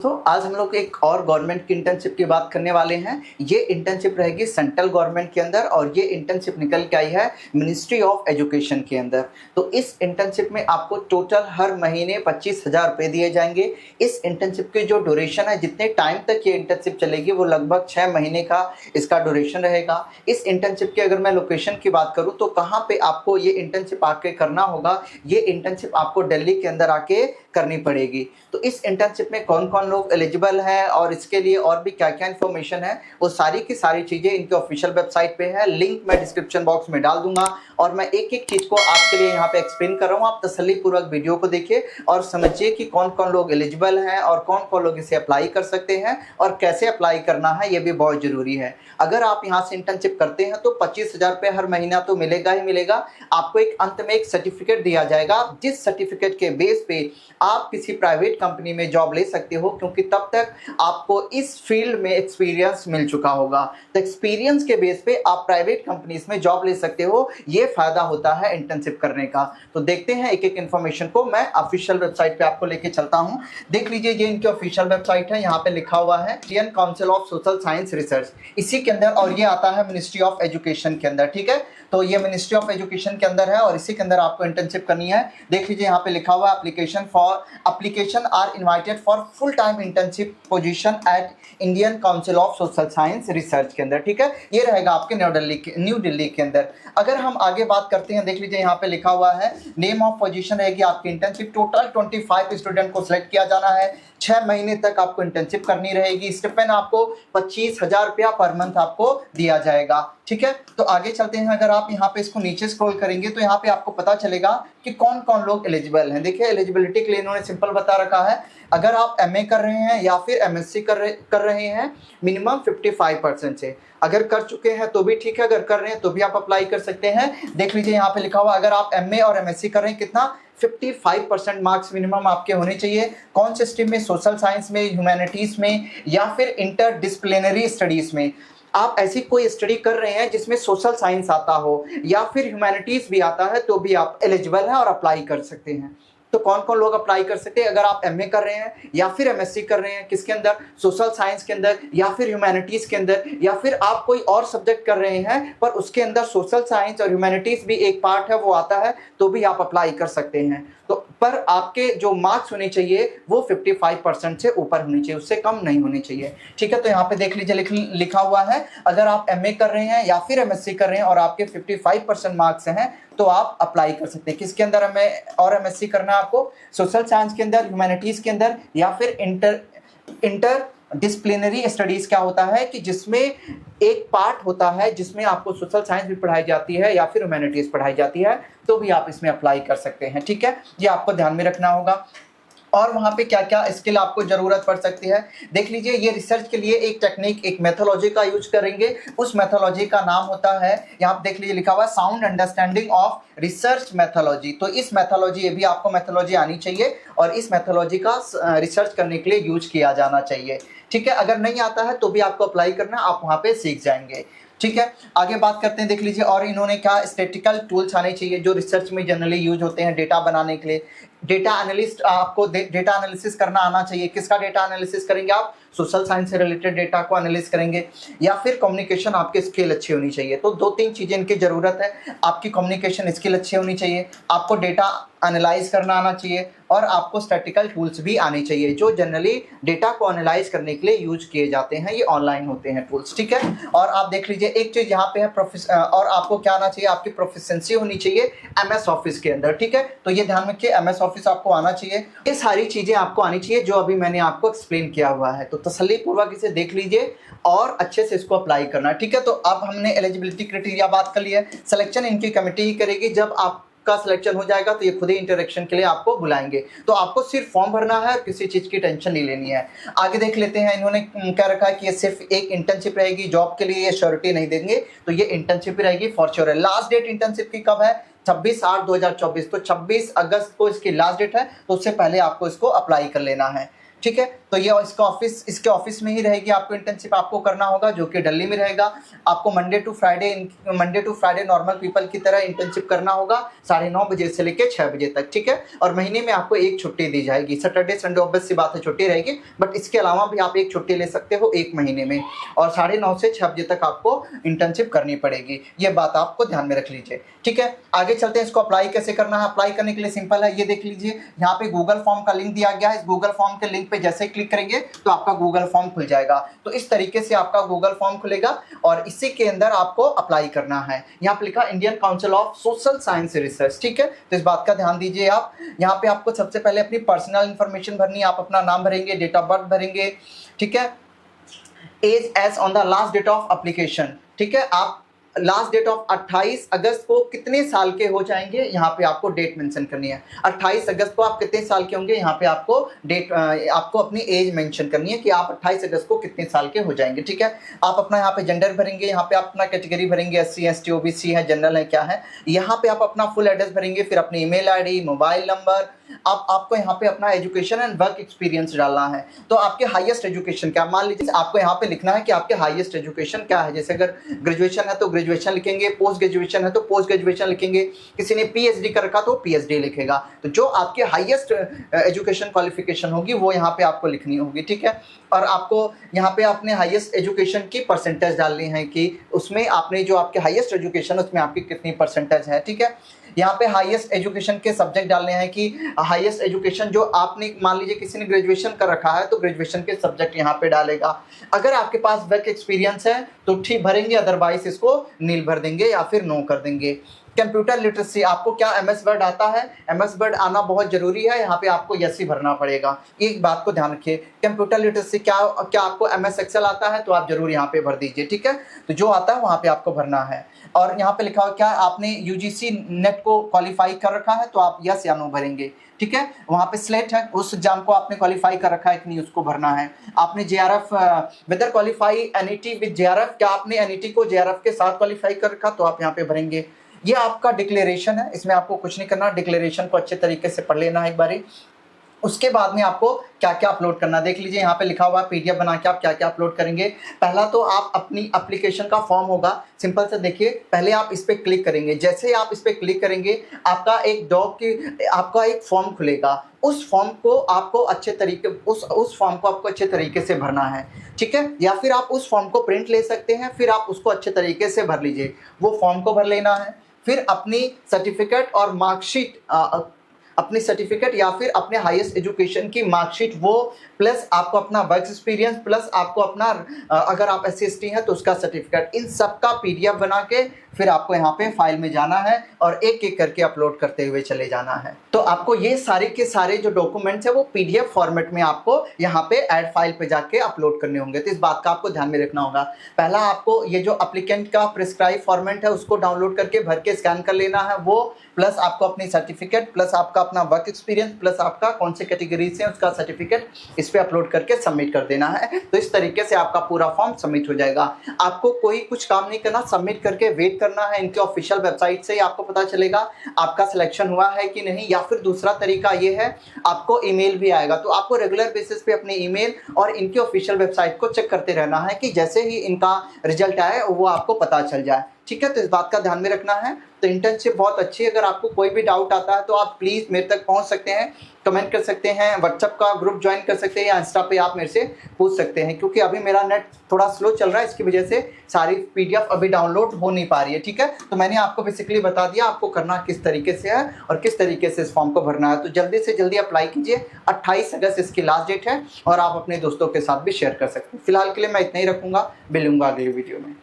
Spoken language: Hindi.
तो आज हम लोग एक और गवर्नमेंट की इंटर्नशिप की बात करने वाले हैं। ये इंटर्नशिप रहेगी सेंट्रल गवर्नमेंट के अंदर और ये इंटर्नशिप निकल के आई है मिनिस्ट्री ऑफ एजुकेशन के अंदर। तो इस इंटर्नशिप में आपको टोटल हर महीने 25,000 रुपये दिए जाएंगे। इस इंटर्नशिप की जो ड्यूरेशन है, जितने टाइम तक ये इंटर्नशिप चलेगी वो लगभग 6 महीने का इसका ड्यूरेशन रहेगा। इस इंटर्नशिप की अगर मैं लोकेशन की बात करूँ तो कहाँ पे आपको ये इंटर्नशिप आके करना होगा, ये इंटर्नशिप आपको दिल्ली के अंदर आके करनी पड़ेगी। तो इस इंटर्नशिप में कौन कौन लोग एलिजिबल हैं और इसके लिए और भी क्या क्या इन्फॉर्मेशन है, वो सारी की सारी चीज़ें इनके ऑफिशियल वेबसाइट पे है। लिंक मैं डिस्क्रिप्शन बॉक्स में डाल दूंगा और मैं एक एक चीज़ को आपके लिए यहाँ पे एक्सप्लेन कर रहा हूँ। आप तसल्लीपूर्वक वीडियो को देखिए और समझिए कि कौन कौन लोग एलिजिबल हैं और कौन कौन लोग इसे अप्लाई कर सकते हैं और कैसे अप्लाई करना है, ये भी बहुत ज़रूरी है। अगर आप यहाँ से इंटर्नशिप करते हैं तो 25,000 रुपये हर महीना तो मिलेगा ही मिलेगा। आपको एक अंत में एक सर्टिफिकेट दिया जाएगा, जिस सर्टिफिकेट के बेस पे आप किसी प्राइवेट कंपनी में जॉब ले सकते हो, क्योंकि तब तक आपको इस फील्ड में एक्सपीरियंस मिल चुका होगा। तो एक्सपीरियंस के बेस पे आप प्राइवेट कंपनीज में जॉब ले सकते हो। ये फायदा होता है इंटर्नशिप करने का। तो देखते हैं एक एक इन्फॉर्मेशन को। मैं ऑफिशियल वेबसाइट पे आपको लेके चलता हूँ। देख लीजिए, ये इनकी ऑफिशियल वेबसाइट है। यहाँ पे लिखा हुआ है Indian Council of Social Science research, इसी के अंदर, और ये आता है मिनिस्ट्री ऑफ एजुकेशन के अंदर। ठीक है, तो ये मिनिस्ट्री ऑफ एजुकेशन के अंदर है और इसी के अंदर आपको इंटर्नशिप करनी है। देख लीजिए, यहाँ पे लिखा हुआ application are invited for full time internship position at Indian Council of Social Science Research के अंदर। ठीक है, ये रहेगा आपके न्यू दिल्ली के अंदर। अगर हम आगे बात करते हैं, देख लीजिए यहाँ पे लिखा हुआ है नेम ऑफ पोजीशन रहेगी आपकी इंटर्नशिप। टोटल 25 स्टूडेंट को सिलेक्ट किया जाना है। 6 महीने तक आपको इंटर्नशिप करनी रहेगी। स्टिपेंड आपको 25,000 रुपया पर मंथ आपको दिया जाएगा। ठीक है, तो आगे चलते हैं। अगर आप यहाँ पे इसको नीचे स्क्रॉल करेंगे तो यहाँ पे आपको पता चलेगा कि कौन कौन लोग एलिजिबल हैं। देखिए, एलिजिबिलिटी के लिए इन्होंने सिंपल बता रखा है। अगर आप एमए कर रहे हैं या फिर एमएससी कर रहे हैं, मिनिमम 55% से। अगर कर चुके हैं तो भी ठीक है, अगर कर रहे हैं तो भी आप अप्लाई कर सकते हैं। देख लीजिए यहाँ पे लिखा हुआ, अगर आप एमए और एमएससी कर रहे हैं, कितना 55% मार्क्स मिनिमम आपके होने चाहिए। कौन से स्ट्रीम में, सोशल साइंस में, ह्यूमैनिटीज में या फिर इंटरडिसिप्लिनरी स्टडीज में। आप ऐसी कोई स्टडी कर रहे हैं जिसमें सोशल साइंस आता हो या फिर ह्यूमैनिटीज भी आता है, तो भी आप एलिजिबल हैं और अप्लाई कर सकते हैं। तो कौन कौन लोग अप्लाई कर सकते हैं? अगर आप एमए कर रहे हैं या फिर एमएससी कर रहे हैं, किसके अंदर, सोशल साइंस के अंदर या फिर ह्यूमैनिटीज के अंदर, या फिर आप कोई और सब्जेक्ट कर रहे हैं पर उसके अंदर सोशल साइंस और ह्यूमैनिटीज भी एक पार्ट है, वो आता है, तो भी आप अप्लाई कर सकते हैं। तो पर आपके जो मार्क्स होने चाहिए वो 55% से ऊपर होने चाहिए, उससे कम नहीं होने चाहिए। ठीक है, तो यहाँ पे देख लीजिए लिखा हुआ है, अगर आप एमए कर रहे हैं या फिर एमएससी कर रहे हैं और आपके 55% मार्क्स हैं तो आप अप्लाई कर सकते हैं। किसके अंदर एमए और एमएससी करना है आपको? सोशल साइंस के अंदर, ह्यूमैनिटीज के अंदर, या फिर इंटर डिसिप्लिनरी स्टडीज। क्या होता है कि जिसमें एक पार्ट होता है जिसमें आपको सोशल साइंस भी पढ़ाई जाती है या फिर ह्यूमैनिटीज पढ़ाई जाती है, तो भी आप इसमें अप्लाई कर सकते हैं। ठीक है, ये आपको ध्यान में रखना होगा। और वहाँ पे क्या क्या स्किल आपको ज़रूरत पड़ सकती है, देख लीजिए। ये रिसर्च के लिए एक टेक्निक, एक मेथोलॉजी का यूज करेंगे। उस मेथोलॉजी का नाम होता है, यहाँ पे देख लीजिए लिखा हुआ, sound understanding of research methodology. तो इस मेथोलॉजी, ये भी आपको मेथोलॉजी आनी चाहिए और इस मेथोलॉजी का रिसर्च करने के लिए यूज किया जाना चाहिए। ठीक है, अगर नहीं आता है तो भी आपको अप्लाई करना, आप वहाँ पे सीख जाएंगे। ठीक है, आगे बात करते हैं। देख लीजिए, और इन्होंने क्या स्टैटिस्टिकल टूल्स आने चाहिए जो रिसर्च में जनरली यूज होते हैं डेटा बनाने के लिए। डेटा एनालिस्ट, आपको डेटा एनालिसिस करना आना चाहिए। किसका डेटा एनालिसिस करेंगे आप? सोशल साइंस से रिलेटेड डेटा को एनालिस करेंगे। या फिर कम्युनिकेशन आपकी स्किल अच्छी होनी चाहिए। तो 2-3 चीज़ें इनकी ज़रूरत है। आपकी कम्युनिकेशन स्किल अच्छी होनी चाहिए, आपको डेटा एनालाइज करना आना चाहिए और आपको स्टैटिस्टिकल टूल्स भी आने चाहिए जो जनरली डेटा को एनालाइज करने के लिए यूज किए जाते हैं। ये ऑनलाइन होते हैं टूल्स। ठीक है, और आप देख लीजिए एक चीज़ यहाँ पे है, और आपको क्या आना चाहिए, आपकी प्रोफिशिएंसी होनी चाहिए एमएस ऑफिस के अंदर। ठीक है, तो ये ध्यान रखिए, एमएस ऑफिस आपको आना चाहिए। ये सारी चीज़ें आपको आनी चाहिए जो अभी मैंने आपको एक्सप्लेन किया हुआ है। तो तसल्लीपूर्वक इसे देख लीजिए और अच्छे से इसको अप्लाई करना। ठीक है, तो अब हमने एलिजिबिलिटी क्राइटेरिया बात कर लिया है। सिलेक्शन इनकी कमेटी ही करेगी। जब आपका सिलेक्शन हो जाएगा तो ये खुद ही इंटरेक्शन के लिए आपको बुलाएंगे। तो आपको सिर्फ फॉर्म भरना है और किसी चीज़ की टेंशन नहीं लेनी है। आगे देख लेते हैं, इन्होंने क्या रखा है कि ये सिर्फ एक इंटर्नशिप रहेगी, जॉब के लिए ये श्योरिटी नहीं देंगे, तो ये इंटर्नशिप ही रहेगी for sure. Last date internship की कब है? 26/8/2024। तो 26 अगस्त को इसकी लास्ट डेट है, तो उससे पहले आपको इसको अप्लाई कर लेना है। ठीक है, तो ये इसके ऑफिस में ही रहेगी। आपको इंटर्नशिप आपको करना होगा, जो कि दिल्ली में रहेगा। आपको Monday to Friday normal people की तरह इंटर्नशिप करना होगा 9:30 बजे से लेकर 6 बजे तक, ठीक है। और महीने में आपको एक छुट्टी दी जाएगी। सैटरडे संडे ऑब्वियस सी बात है छुट्टी रहेगी, बट इसके अलावा भी आप एक छुट्टी ले सकते हो एक महीने में। और 9:30 से 6 बजे तक आपको इंटर्नशिप करनी पड़ेगी। ये बात आपको ध्यान में रख लीजिए, ठीक है। आगे चलते हैं, इसको अप्लाई कैसे करना है। अप्लाई करने के लिए सिंपल है, ये देख लीजिए यहाँ पे गूगल फॉर्म का लिंक दिया गया है। इस गूगल फॉर्म के लिंक पे जैसे ही क्लिक करेंगे तो आपका गूगल फॉर्म खुल जाएगा। तो इस तरीके से आपका गूगल फॉर्म खुलेगा और इसी के अंदर आपको अप्लाई करना है। यहाँ पे लिखा Indian Council of Social Science research, ठीक है। तो इस बात का ध्यान दीजिए आप। यहाँ पे आपको सबसे पहले अपनी पर्सनल इंफॉर्मेशन भरनी है। आप अपना नाम भरेंगे, डेट ऑफ बर्थ भरेंगे, ठीक है। Age as on the last date of application, ठीक है। आप लास्ट डेट ऑफ 28 अगस्त को कितने साल के हो जाएंगे, यहाँ पे आपको डेट मेंशन करनी है। 28 अगस्त को आप कितने साल के होंगे, यहाँ पे आपको अपनी एज मेंशन करनी है कि आप 28 अगस्त को कितने साल के हो जाएंगे, ठीक है। आप अपना यहाँ पे जेंडर भरेंगे, यहाँ पे आप अपना कैटेगरी भरेंगे, SC ST OBC है, जनरल है, क्या है। यहाँ पे आप अपना फुल एड्रेस भरेंगे, फिर अपनी ईमेल ID, मोबाइल नंबर। आपको यहाँ पे अपना एजुकेशन एंड वर्क एक्सपीरियंस डालना है। तो आपके हाईएस्ट एजुकेशन क्या, मान लीजिए आपको यहाँ पे लिखना है कि आपके हाईएस्ट एजुकेशन क्या है। जैसे अगर ग्रेजुएशन है तो ग्रेजुएशन लिखेंगे, पोस्ट ग्रेजुएशन है तो पोस्ट ग्रेजुएशन लिखेंगे, किसी ने PhD कर रखा तो PhD लिखेगा। तो जो आपके हाईएस्ट एजुकेशन क्वालिफिकेशन होगी वो यहाँ पे आपको लिखनी होगी, ठीक है। और आपको यहाँ पे अपने हाईएस्ट एजुकेशन की परसेंटेज डालनी है कि उसमें आपने जो आपके हाईएस्ट एजुकेशन उसमें आपकी कितनी परसेंटेज है, ठीक है। यहाँ पे हाईएस्ट एजुकेशन के सब्जेक्ट डालने हैं कि हाईएस्ट एजुकेशन जो आपने, मान लीजिए किसी ने ग्रेजुएशन कर रखा है तो ग्रेजुएशन के सब्जेक्ट यहाँ पे डालेगा। अगर आपके पास वर्क एक्सपीरियंस है तो ठीक भरेंगे, अदरवाइज इसको नील भर देंगे या फिर नो कर देंगे। कंप्यूटर लिटरेसी, आपको क्या MS वर्ड आता है, MS वर्ड आना बहुत जरूरी है। यहाँ पे आपको यस ही भरना पड़ेगा, एक बात को ध्यान रखिए। कंप्यूटर लिटरेसी क्या आपको MS Excel आता है तो आप जरूर यहाँ पे भर दीजिए, ठीक है। तो जो आता है वहाँ पे आपको भरना है। और यहाँ पे लिखा हुआ क्या आपने UGC नेट को क्वालिफाई कर रखा है तो आप यस या नो भरेंगे, ठीक है। वहाँ पे स्लेट है, उस एग्जाम को आपने क्वालिफाई कर रखा है कि नहीं उसको भरना है। आपने JRF whether qualify NET with JRF, क्या आपने NET को JRF के साथ क्वालिफाई कर रखा तो आप यहाँ पे भरेंगे। ये आपका डिक्लेरेशन है, इसमें आपको कुछ नहीं करना, डिक्लेरेशन को अच्छे तरीके से पढ़ लेना है एक बारी। उसके बाद में आपको क्या क्या अपलोड करना देख लीजिए, यहाँ पे लिखा हुआ है PDF बना के आप क्या क्या अपलोड करेंगे। पहला तो आप अपनी एप्लीकेशन का फॉर्म होगा, सिंपल से देखिए, पहले आप इस पर क्लिक करेंगे। जैसे ही आप इस पर क्लिक करेंगे आपका एक फॉर्म खुलेगा। उस फॉर्म को आपको अच्छे तरीके से भरना है, ठीक है। या फिर आप उस फॉर्म को प्रिंट ले सकते हैं, फिर आप उसको अच्छे तरीके से भर लीजिए। वो फॉर्म को भर लेना है, फिर अपनी सर्टिफिकेट और मार्कशीट, अपनी सर्टिफिकेट या फिर अपने हाईएस्ट एजुकेशन की मार्कशीट वो, प्लस आपको अपना वर्क एक्सपीरियंस, प्लस आपको अपना अगर आप SC ST हैं तो उसका सर्टिफिकेट, इन सब का PDF बना के फिर आपको यहाँ पे फाइल में जाना है और एक एक करके अपलोड करते हुए चले जाना है। तो आपको ये सारे के सारे जो डॉक्यूमेंट्स है वो PDF फॉर्मेट में आपको यहाँ पे ऐड फाइल पे जाके अपलोड करने होंगे। तो इस बात का आपको ध्यान में रखना होगा। पहला आपको ये जो एप्लीकेंट का प्रिस्क्राइब फॉर्मेट है उसको डाउनलोड करके भर के स्कैन कर लेना है वो, प्लस आपको अपनी सर्टिफिकेट, प्लस आपका अपना वर्क एक्सपीरियंस, प्लस आपका कौन से कैटेगरी से उसका सर्टिफिकेट, इस पे अपलोड करके सबमिट कर देना है। तो इस तरीके से आपका पूरा फॉर्म सबमिट हो जाएगा। आपको कोई कुछ काम नहीं करना, सबमिट करके वेट करना है। इनके ऑफिशियल वेबसाइट से ही आपको पता चलेगा आपका सिलेक्शन हुआ है कि नहीं। या फिर दूसरा तरीका ये है, आपको ईमेल भी आएगा। तो आपको रेगुलर बेसिस पे अपने ईमेल और इनके ऑफिशियल वेबसाइट को चेक करते रहना है कि जैसे ही इनका रिजल्ट आए वो आपको पता चल जाए, ठीक है। तो इस बात का ध्यान में रखना है। तो इंटर्नशिप बहुत अच्छी है। अगर आपको कोई भी डाउट आता है तो आप प्लीज़ मेरे तक पहुंच सकते हैं, कमेंट कर सकते हैं, व्हाट्सएप का ग्रुप ज्वाइन कर सकते हैं या इंस्टा पे आप मेरे से पूछ सकते हैं, क्योंकि अभी मेरा नेट थोड़ा स्लो चल रहा है, इसकी वजह से सारी PDF अभी डाउनलोड हो नहीं पा रही है, ठीक है। तो मैंने आपको बेसिकली बता दिया आपको करना किस तरीके से है और किस तरीके से इस फॉर्म को भरना है। तो जल्दी से जल्दी अप्लाई कीजिए, 28 अगस्त इसकी लास्ट डेट है और आप अपने दोस्तों के साथ भी शेयर कर सकते हैं। फिलहाल के लिए मैं इतना ही रखूँगा, मिलूंगा अगली वीडियो में।